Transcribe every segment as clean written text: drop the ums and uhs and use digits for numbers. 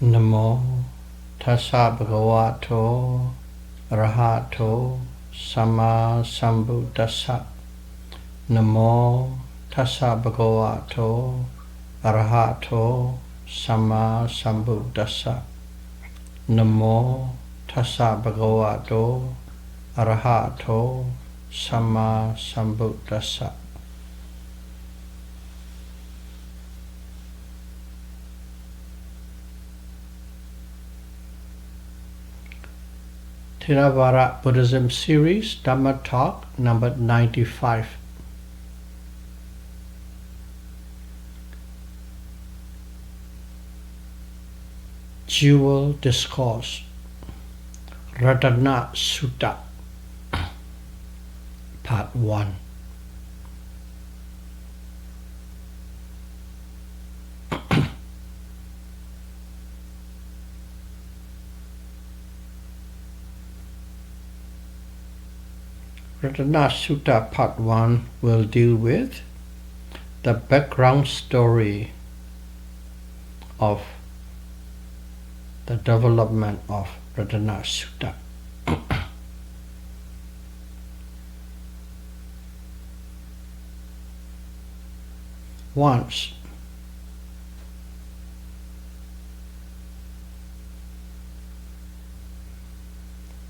Namo Tassa Bhagavato Arahato Samma Sambuddhassa. Namo Tassa Bhagavato Arahato Samma Sambuddhassa. Namo Tassa Bhagavato Arahato Samma Sambuddhassa. Theravada Buddhism series, Dhamma talk number 95. Jewel Discourse, Ratana Sutta, Part 1. Ratana Sutta Part 1 will deal with the background story of the development of Ratana Sutta. Once,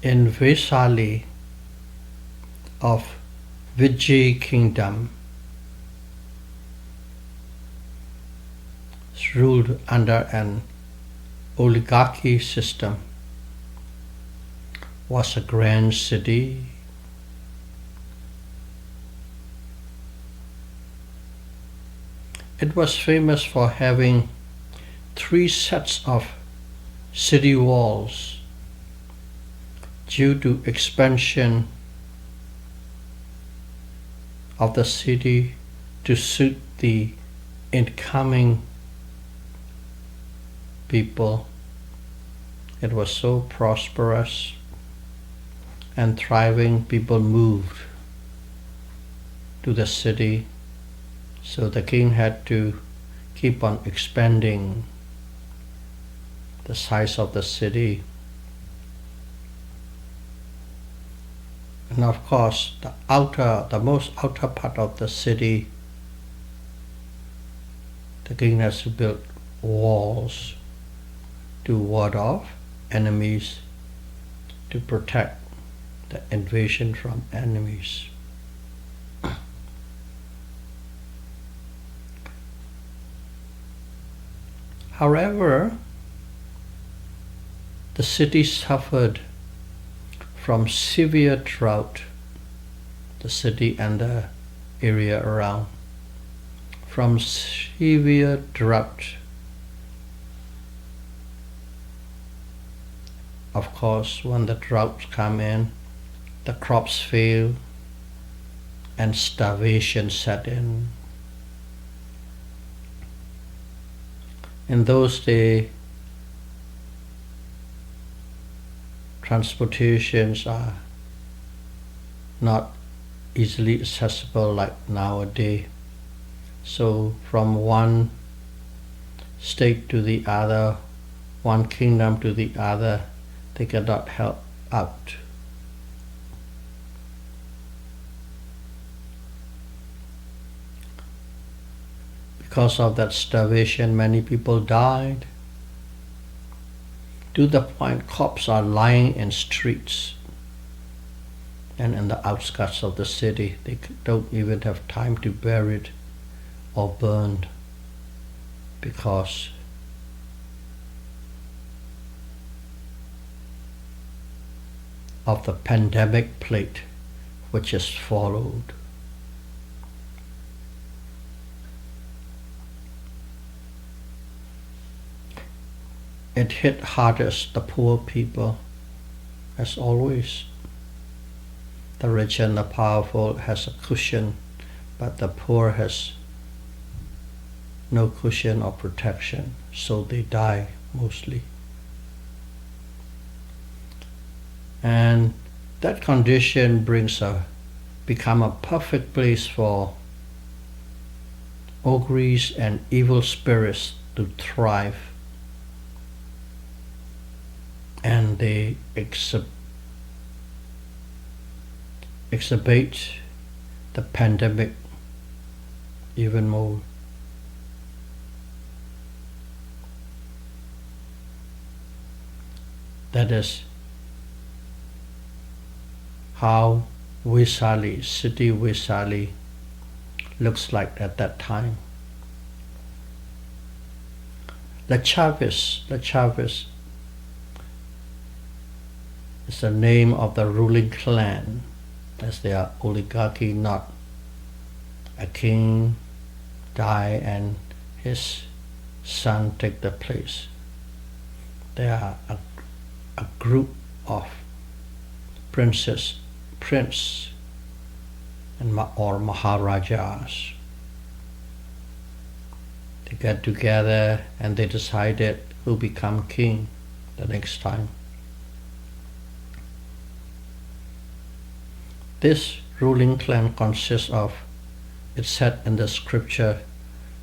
in Vesali of Vijay Kingdom, ruled under an oligarchy system, was a grand city. It was famous for having 3 sets of city walls due to expansion of the city to suit the incoming people. It was so prosperous and thriving. People moved to the city, so the king had to keep on expanding the size of the city. And of course, the most outer part of the city, the king has to build walls to ward off enemies, to protect the invasion from enemies. However, the city suffered from severe drought, the city and the area around, from severe drought. Of course, when the droughts come in, the crops fail and starvation set in. In those days, transportations are not easily accessible like nowadays. So from one state to the other, one kingdom to the other, they cannot help out. Because of that starvation, many people died. To the point, corpses are lying in streets and in the outskirts of the city. They don't even have time to bury it or burn because of the pandemic plague which has followed. It hit hardest the poor people, as always. The rich and the powerful has a cushion, but the poor has no cushion or protection, so they die mostly. And that condition become a perfect place for ogres and evil spirits to thrive. they exacerbate the pandemic even more. That is how Vaishali, city Vaishali, looks like at that time. The Chavis is the name of the ruling clan, as they are oligarchy, not a king die and his son take the place. They are a group of prince or maharajas. They get together and they decided who become king the next time. This ruling clan consists of, it's said in the scripture,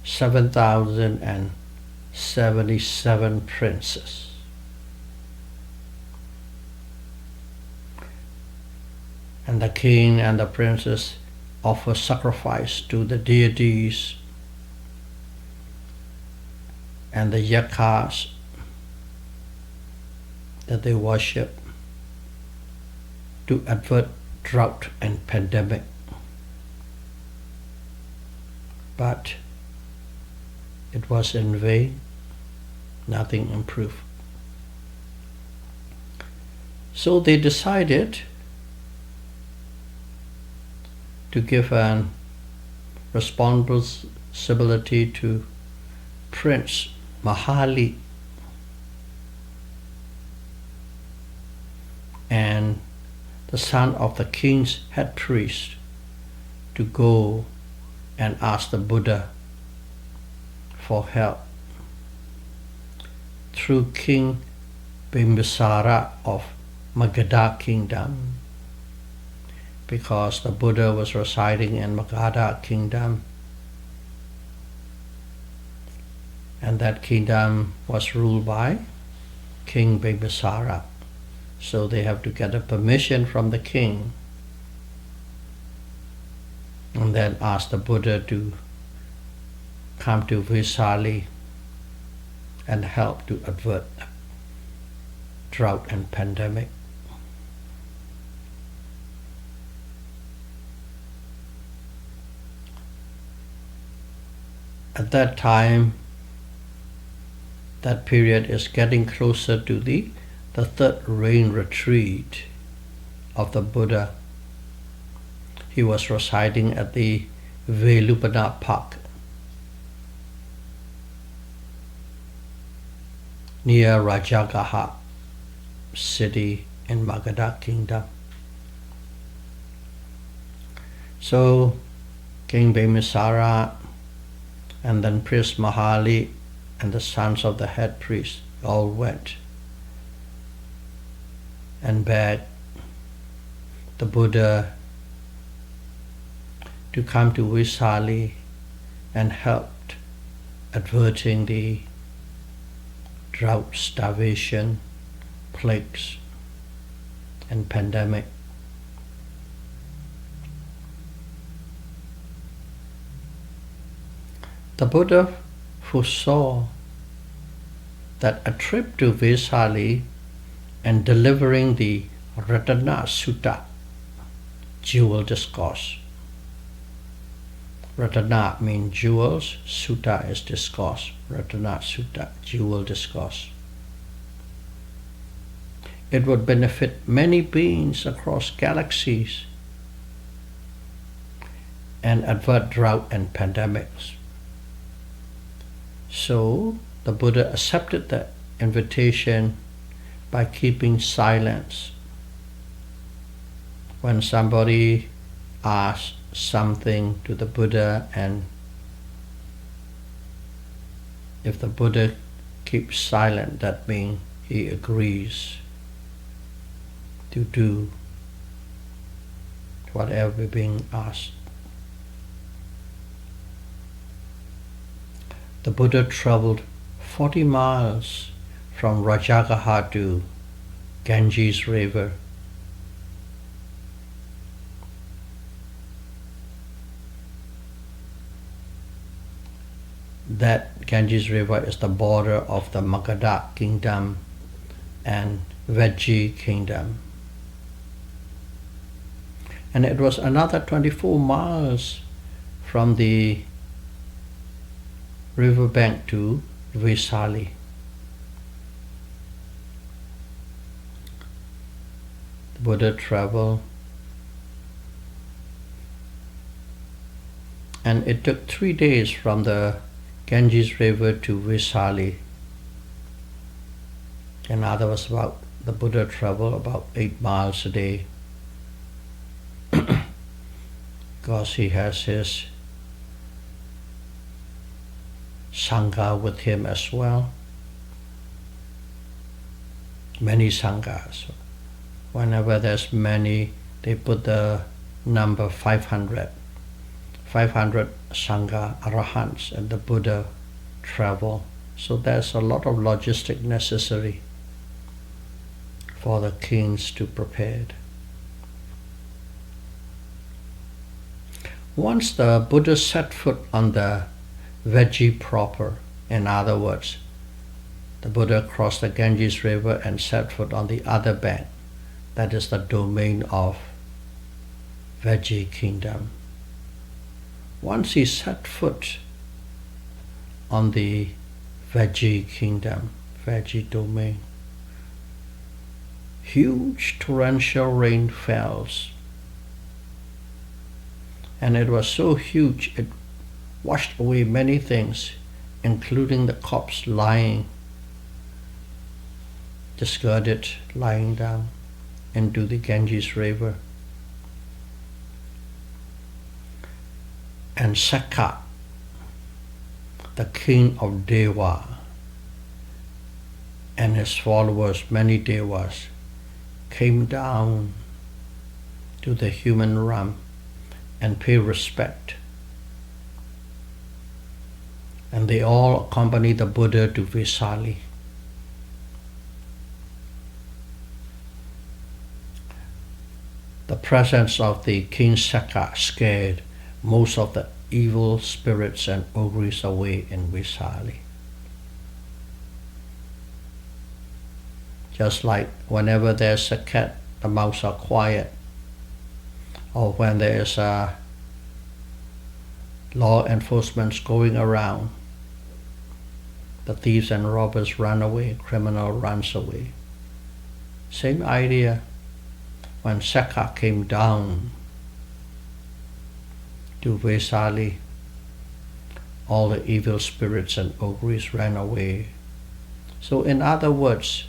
7,077 princes. And the king and the princess offer sacrifice to the deities and the yakas that they worship to avert drought and pandemic. But it was in vain, nothing improved. So they decided to give an responsibility to Prince Mahali and the son of the king's head priest to go and ask the Buddha for help through King Bimbisara of Magadha kingdom, because the Buddha was residing in Magadha kingdom, and that kingdom was ruled by King Bimbisara. So they have to get a permission from the king and then ask the Buddha to come to Vaishali and help to avert drought and pandemic. At that time, that period is getting closer to the third rain retreat of the Buddha. He was residing at the Velupana Park near Rajagaha city in Magadha kingdom. So King Bimbisara and then Prince Mahali and the sons of the head priest all went and begged the Buddha to come to Vaishali and helped averting the drought, starvation, plagues, and pandemic. The Buddha foresaw that a trip to Vaishali and delivering the Ratana Sutta, jewel discourse. Ratana means jewels, Sutta is discourse. Ratana Sutta, jewel discourse. It would benefit many beings across galaxies and avert drought and pandemics. So the Buddha accepted the invitation by keeping silence. When somebody asks something to the Buddha, and if the Buddha keeps silent, that means he agrees to do whatever being asked. The Buddha traveled 40 miles from Rajagaha to Ganges River. That Ganges River is the border of the Magadha kingdom and Veggie kingdom. And it was another 24 miles from the riverbank to Vaisali. The Buddha traveled, and it took 3 days from the Ganges River to Vaisali. In other words, the Buddha traveled about 8 miles a day because he has his Sangha with him as well. Many Sanghas. Whenever there's many, they put the number 500. 500 Sangha Arahants and the Buddha travel. So there's a lot of logistic necessary for the kings to prepare. Once the Buddha set foot on the Veggie proper, in other words, the Buddha crossed the Ganges River and set foot on the other bank, that is the domain of Veggie kingdom. Once he set foot on the Veggie kingdom, Veggie domain, huge torrential rain falls. And it was so huge, it washed away many things, including the corpse lying, discarded, lying down into the Ganges River. And Sakka, the king of Deva, and his followers, many Devas, came down to the human realm and pay respect. And they all accompanied the Buddha to Vaisali. The presence of the King Sakka scared most of the evil spirits and ogres away in Vaisali. Just like whenever there's a cat, the mouse are quiet. Or when there is a law enforcement going around, the thieves and robbers run away, criminal runs away. Same idea. When Sakka came down to Vaisali, all the evil spirits and ogres ran away. So in other words,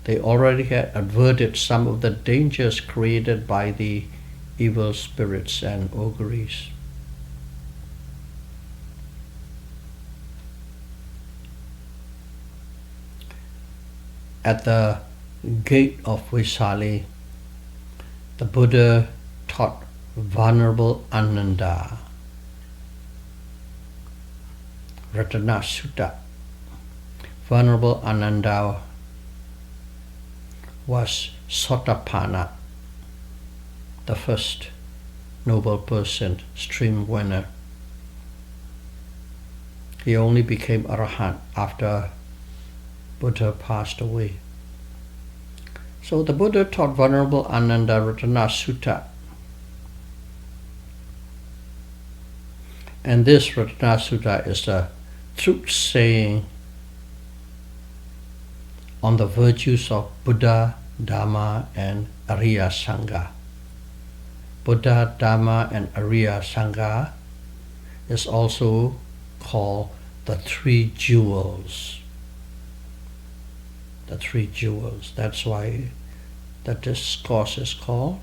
they already had averted some of the dangers created by the evil spirits and ogres. At the gate of Vaisali, the Buddha taught Venerable Ananda, Ratana Sutta. Venerable Ananda was Satipatthana, the first noble person, stream winner. He only became Arahant after Buddha passed away. So the Buddha taught Venerable Ananda Ratana Sutta. And this Ratana Sutta is the truth saying on the virtues of Buddha, Dhamma, and Ariya Sangha. Buddha, Dhamma, and Ariya Sangha is also called the three jewels. The three jewels. That's why the discourse is called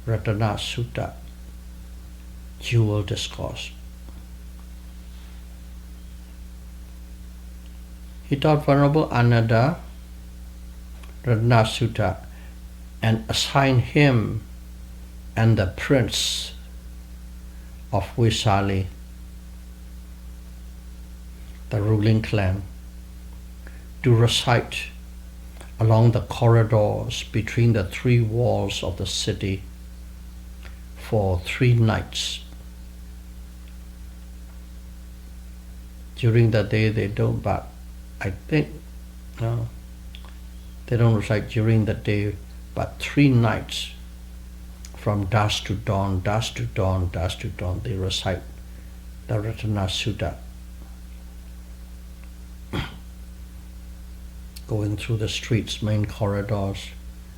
Ratana Sutta, jewel discourse. He taught Venerable Ananda Ratana Sutta and assigned him and the prince of Vaisali, the ruling clan, to recite along the corridors between the 3 walls of the city for 3 nights. During the day they don't, but I think they don't recite during the day, but 3 nights from dusk to dawn, dusk to dawn, dusk to dawn, they recite the Ratana Sutta, going through the streets, main corridors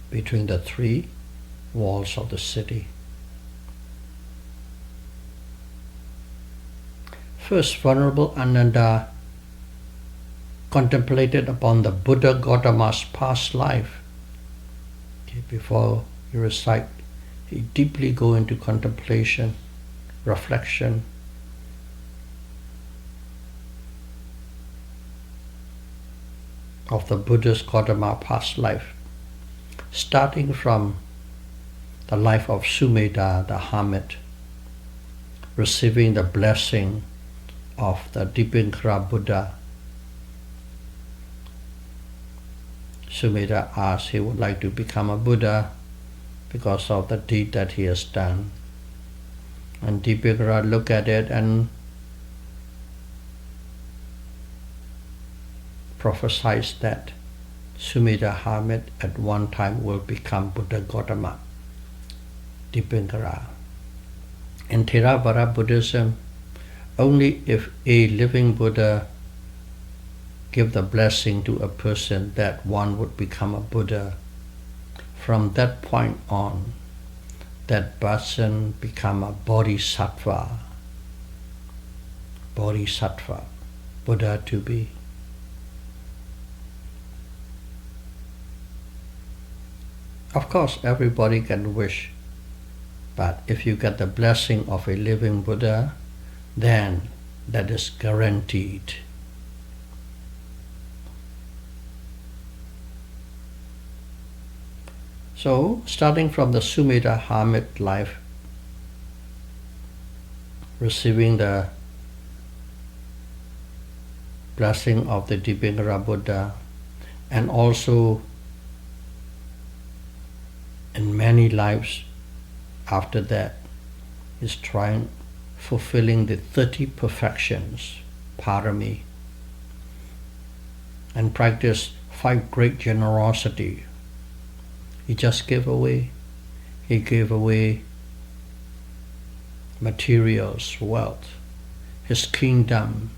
between the 3 walls of the city. First, Venerable Ananda contemplated upon the Buddha Gautama's past life. Before you recite, he deeply go into contemplation, reflection. Of the Buddha's Gautama past life, starting from the life of Sumedha, the hermit, receiving the blessing of the Dipankara Buddha. Sumedha asked he would like to become a Buddha because of the deed that he has done. And Dipankara looked at it and prophesied that Sumedha hermit at one time will become Buddha Gautama, Dipankara. In Theravada Buddhism, only if a living Buddha give the blessing to a person that one would become a Buddha. From that point on, that person become a bodhisattva. Bodhisattva, Buddha to be. Of course, everybody can wish, but if you get the blessing of a living Buddha, then that is guaranteed. So, starting from the Sumedha hermit life, receiving the blessing of the Dipankara Buddha, and also in many lives after that, is fulfilling the 30 perfections, parami, and practice 5 great generosity. He just gave away. He gave away materials, wealth, his kingdom,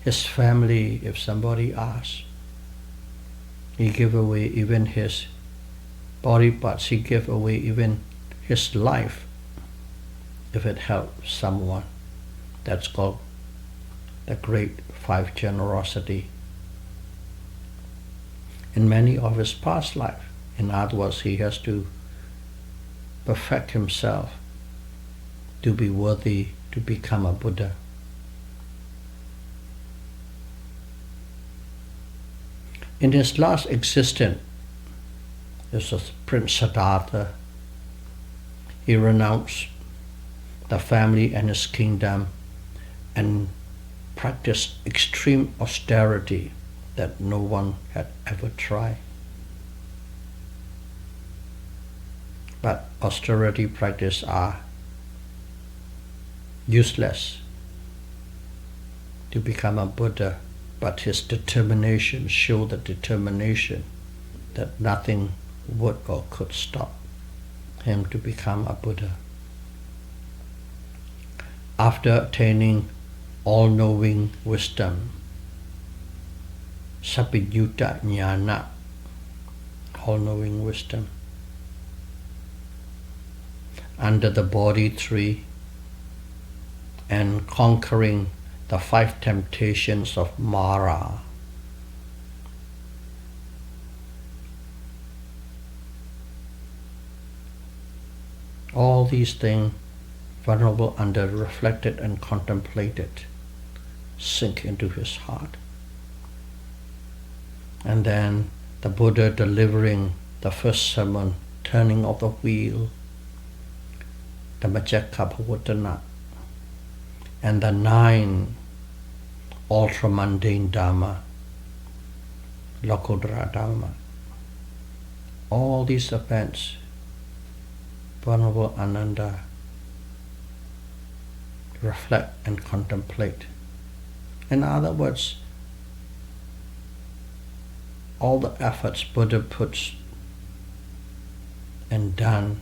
his family, if somebody asks. He gave away even his body parts. He gave away even his life if it helps someone. That's called the great 5 generosity. In many of his past life, in other words, he has to perfect himself to be worthy to become a Buddha. In his last existence, this was Prince Siddhartha. He renounced the family and his kingdom and practiced extreme austerity that no one had ever tried. But austerity practices are useless to become a Buddha, but his determination showed the determination that nothing would or could stop him to become a Buddha. After attaining all-knowing wisdom, Sapinyutta Jnana, all-knowing wisdom, under the Bodhi tree, and conquering the 5 temptations of Mara. All these things Venerable Ananda reflected and contemplated, sink into his heart. And then the Buddha delivering the first sermon, turning of the wheel, the Majjhakapavattana, and the 9 ultra-mundane Dharma, Lokodara Dharma. All these events, Venerable Ananda reflect and contemplate. In other words, all the efforts Buddha puts and done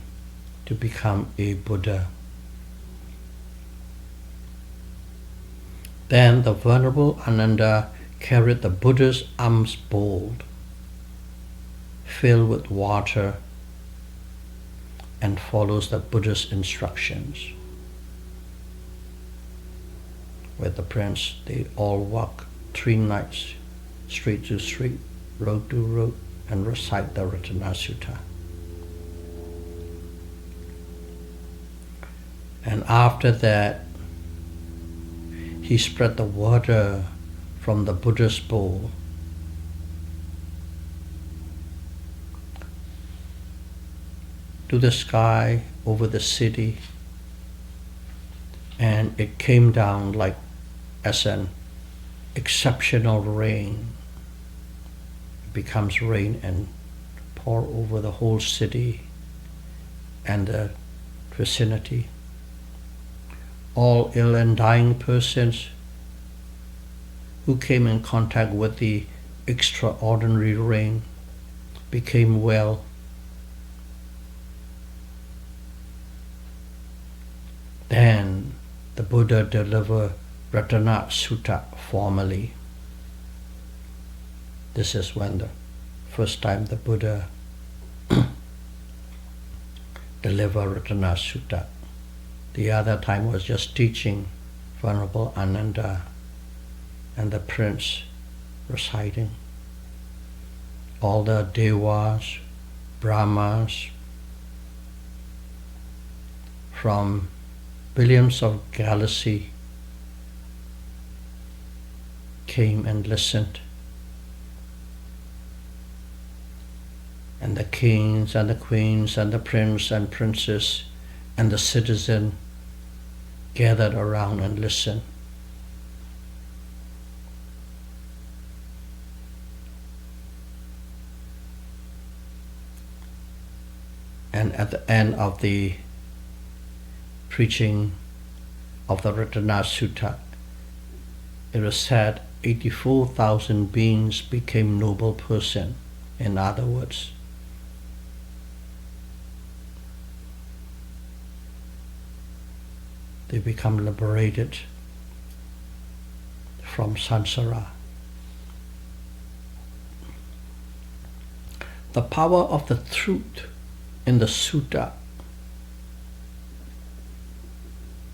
to become a Buddha. Then the Venerable Ananda carried the Buddha's alms bowl filled with water and follows the Buddha's instructions. With the prince, they all walk 3 nights, street to street, road to road, and recite the Ratana Sutta. And after that, he spread the water from the Buddha's bowl to the sky over the city, and it came down like as an exceptional rain. It becomes rain and pour over the whole city and the vicinity. All ill and dying persons who came in contact with the extraordinary rain became well. Then the Buddha delivered Ratana Sutta formally. This is when the first time the Buddha delivered Ratana Sutta. The other time was just teaching Venerable Ananda and the prince reciting. All the Devas, Brahmas, from billions of galaxies came and listened. And the kings and the queens and the prince and princess and the citizen gathered around and listened. And at the end of the preaching of the Ratana Sutta, it was said 84,000 beings became noble persons. In other words, they become liberated from samsara. The power of the truth in the sutta.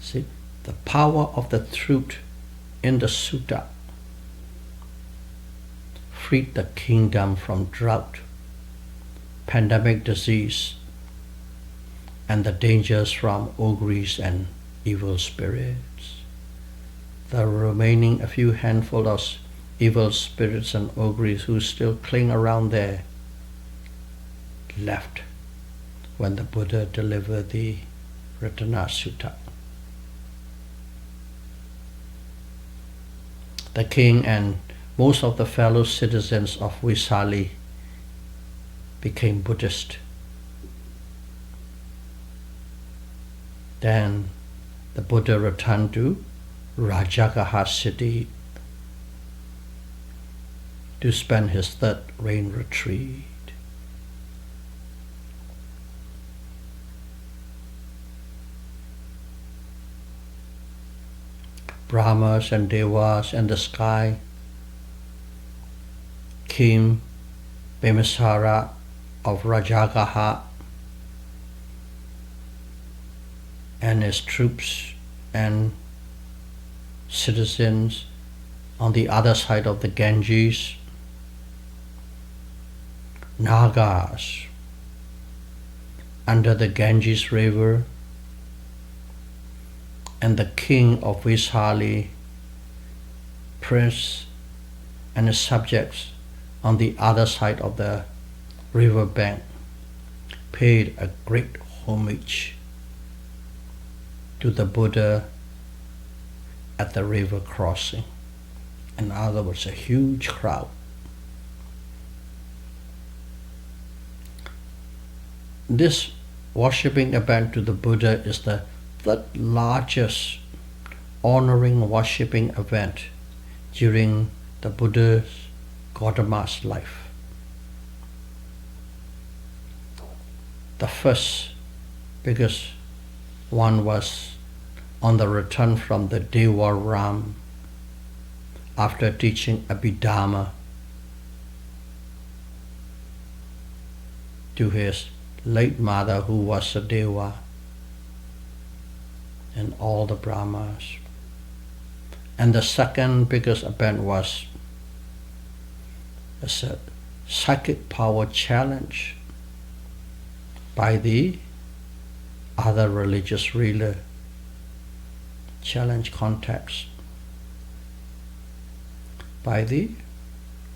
See, the power of the truth in the sutta freed the kingdom from drought, pandemic disease, and the dangers from ogres and evil spirits. The remaining a few handful of evil spirits and ogres who still cling around there left when the Buddha delivered the Ratana Sutta. The king and most of the fellow citizens of Vaisali became Buddhist. Then the Buddha returned to Rajagaha city to spend his 3rd rain retreat. Brahmas and Devas and the sky came. Bimbisara of Rajagaha and his troops and citizens on the other side of the Ganges. Nagas under the Ganges river, and the king of Vaisali, prince and his subjects on the other side of the river bank paid a great homage to the Buddha at the river crossing. In other words, a huge crowd. This worshipping event to the Buddha is the third largest honoring worshipping event during the Buddha's Gautama's life. The first biggest one was on the return from the Deva Ram after teaching Abhidhamma to his late mother, who was a Deva, and all the Brahmas. And the second biggest event was a psychic power challenge by the other religious ruler, challenge context by the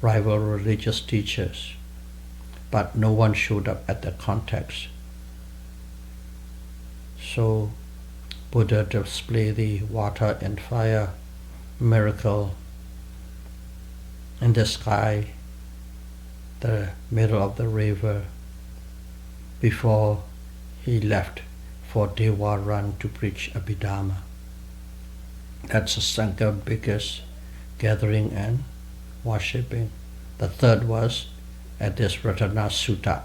rival religious teachers, but no one showed up at the context. So Buddha displayed the water and fire miracle in the sky, the middle of the river, before he left for Deva Run to preach Abhidhamma. That's the second biggest gathering and worshipping. The third was at this Ratana Sutta,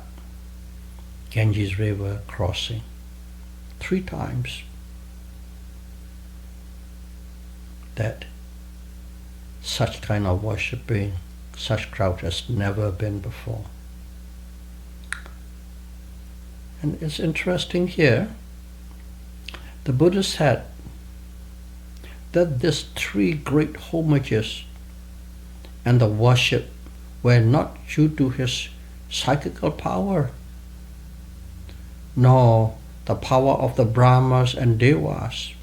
Ganges River crossing, 3 times. That such kind of worshipping, such crowd has never been before. And it's interesting here, the Buddha said that these 3 great homages and the worship were not due to his psychical power, nor the power of the Brahmas and Devas,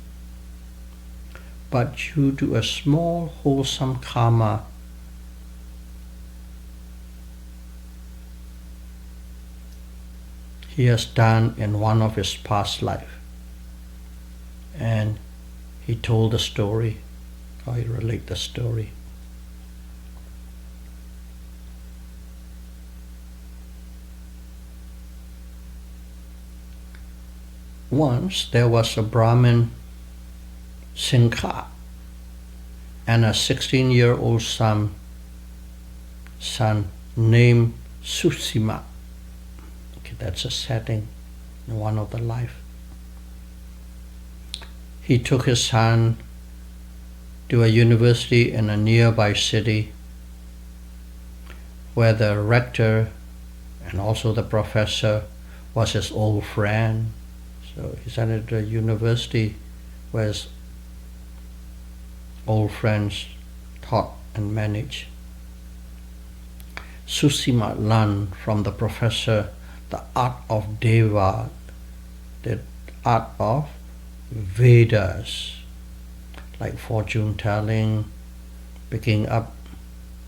but due to a small wholesome karma he has done in one of his past life. And he told the story, or he related the story. Once there was a Brahmin Singha and a 16-year-old son named Susima. Okay, that's a setting in one of the life. He took his son to a university in a nearby city where the rector and also the professor was his old friend. So he sent him to a university where his old friends taught and managed. Susima learned from the professor the art of Deva, the art of Vedas, like fortune telling, picking up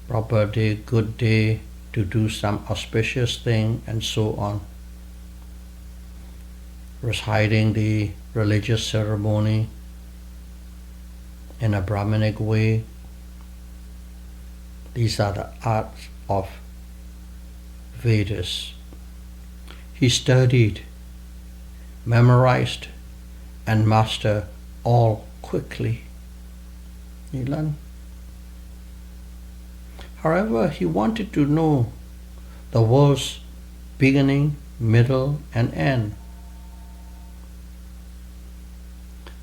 proper day, good day to do some auspicious thing, and so on. Reciting the religious ceremony in a Brahminic way. These are the arts of Vedas. He studied, memorized, and mastered all quickly. He learned. However, he wanted to know the world's beginning, middle, and end.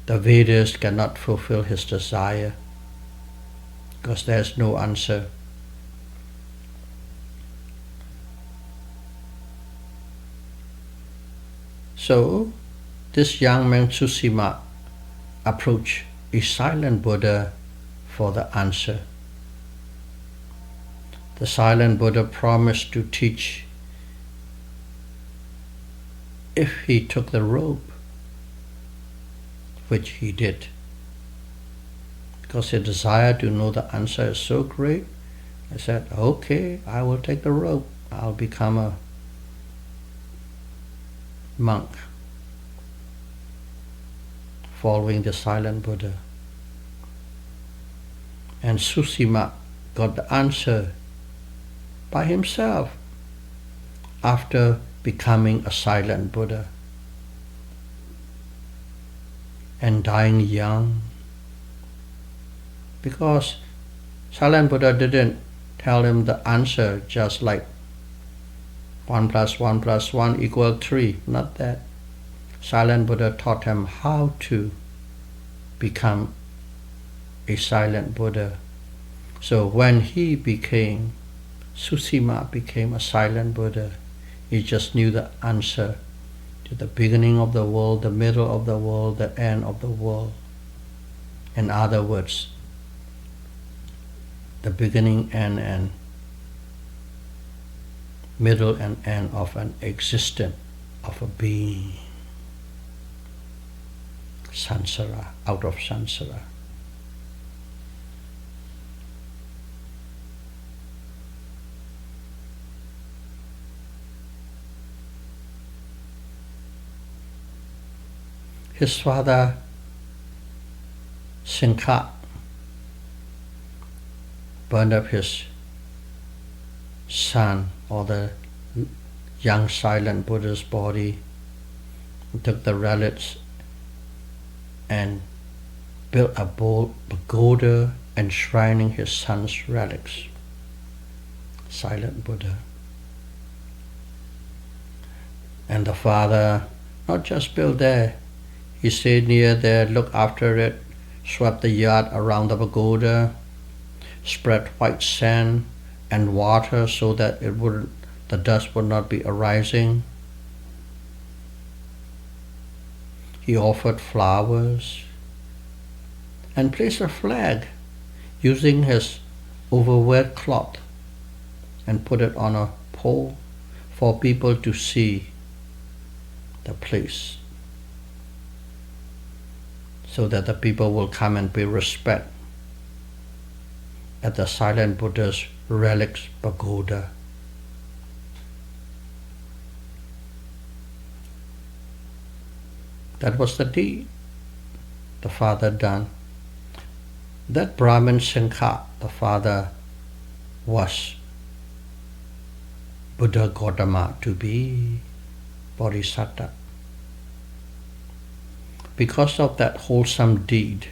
The Vedas cannot fulfill his desire because there's no answer. So, this young man Susima approached a silent Buddha for the answer. The silent Buddha promised to teach if he took the robe, which he did. Because his desire to know the answer is so great, I said, okay, I will take the robe. I'll become a monk following the silent Buddha. And Susima got the answer by himself after becoming a silent Buddha and dying young. Because silent Buddha didn't tell him the answer just like 1 + 1 + 1 = 3. Not that. Silent Buddha taught him how to become a silent Buddha. So when Susima became a silent Buddha, he just knew the answer to the beginning of the world, the middle of the world, the end of the world. In other words, the beginning and middle and end of an existence, of a being. Samsara, out of samsara. His father, Sinkha, burned up his son, or the young silent Buddha's body, took the relics and built a pagoda enshrining his son's relics. Silent Buddha. And the father not just built there, he stayed near there, looked after it, swept the yard around the pagoda, spread white sand and water so that the dust would not be arising. He offered flowers and placed a flag using his overwet cloth and put it on a pole for people to see the place, so that the people will come and pay respect at the silent Buddha's relics pagoda. That was the deed the father done. That Brahmin Sinkha, the father, was Buddha Gautama, to be Bodhisattva. Because of that wholesome deed,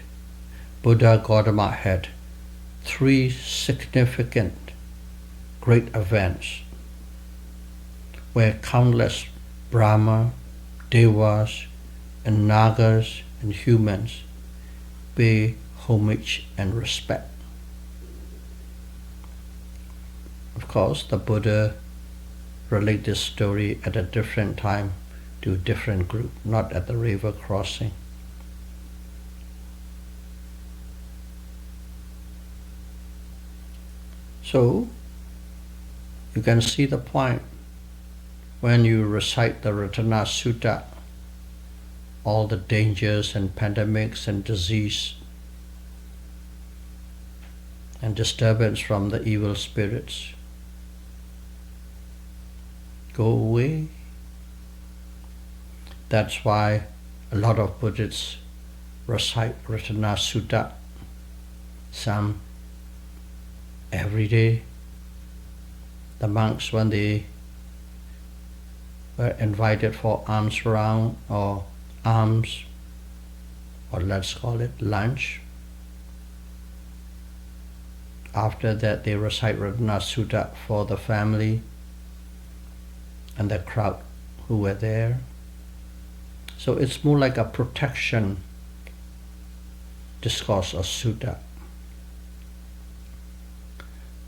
Buddha Gautama had 3 significant great events where countless Brahma, Devas, and Nagas and humans pay homage and respect. Of course, the Buddha related this story at a different time to a different group, not at the river crossing. So, you can see the point when you recite the Ratana Sutta, all the dangers and pandemics and disease and disturbance from the evil spirits go away. That's why a lot of Buddhists recite Ratana Sutta, some every day. The monks, when they were invited for alms round or alms, or let's call it lunch, after that they recite Ratana Sutta for the family and the crowd who were there. So it's more like a protection discourse or sutta.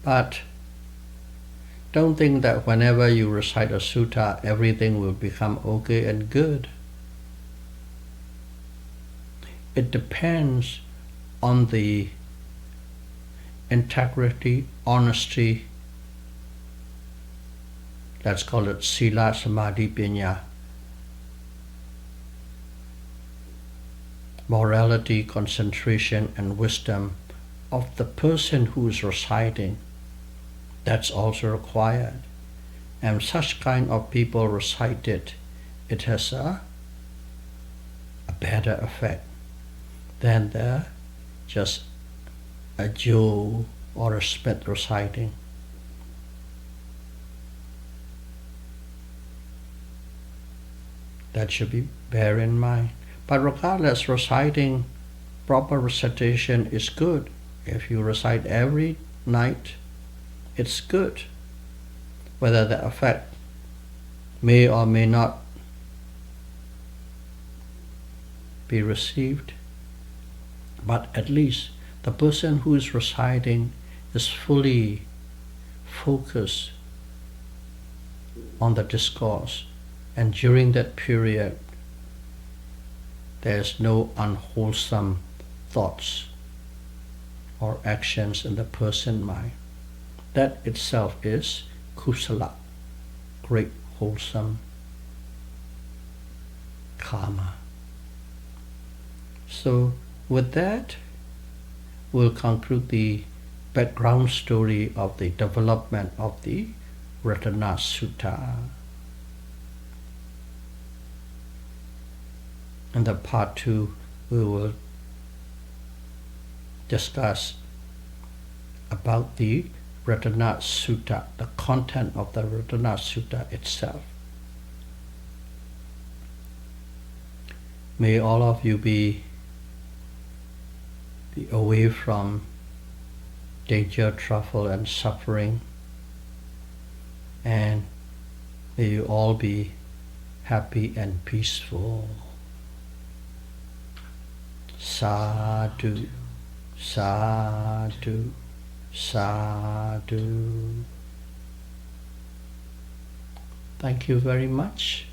But don't think that whenever you recite a sutta, everything will become okay and good. It depends on the integrity, honesty, let's call it sila, samadhi, panya, morality, concentration, and wisdom of the person who is reciting. That's also required. And such kind of people recite it, it has a better effect than the just a Joe or a Smith reciting. That should be bear in mind. But regardless, reciting, proper recitation is good. If you recite every night, it's good. Whether the effect may or may not be received, but at least the person who is reciting is fully focused on the discourse, and during that period there is no unwholesome thoughts or actions in the person's mind. That itself is kusala, great wholesome karma. So with that, we'll conclude the background story of the development of the Ratana Sutta. In the part 2, we will discuss about the Ratana Sutta, the content of the Ratana Sutta itself. May all of you be away from danger, trouble, and suffering, and may you all be happy and peaceful. Sadhu, sadhu, sadhu. Thank you very much.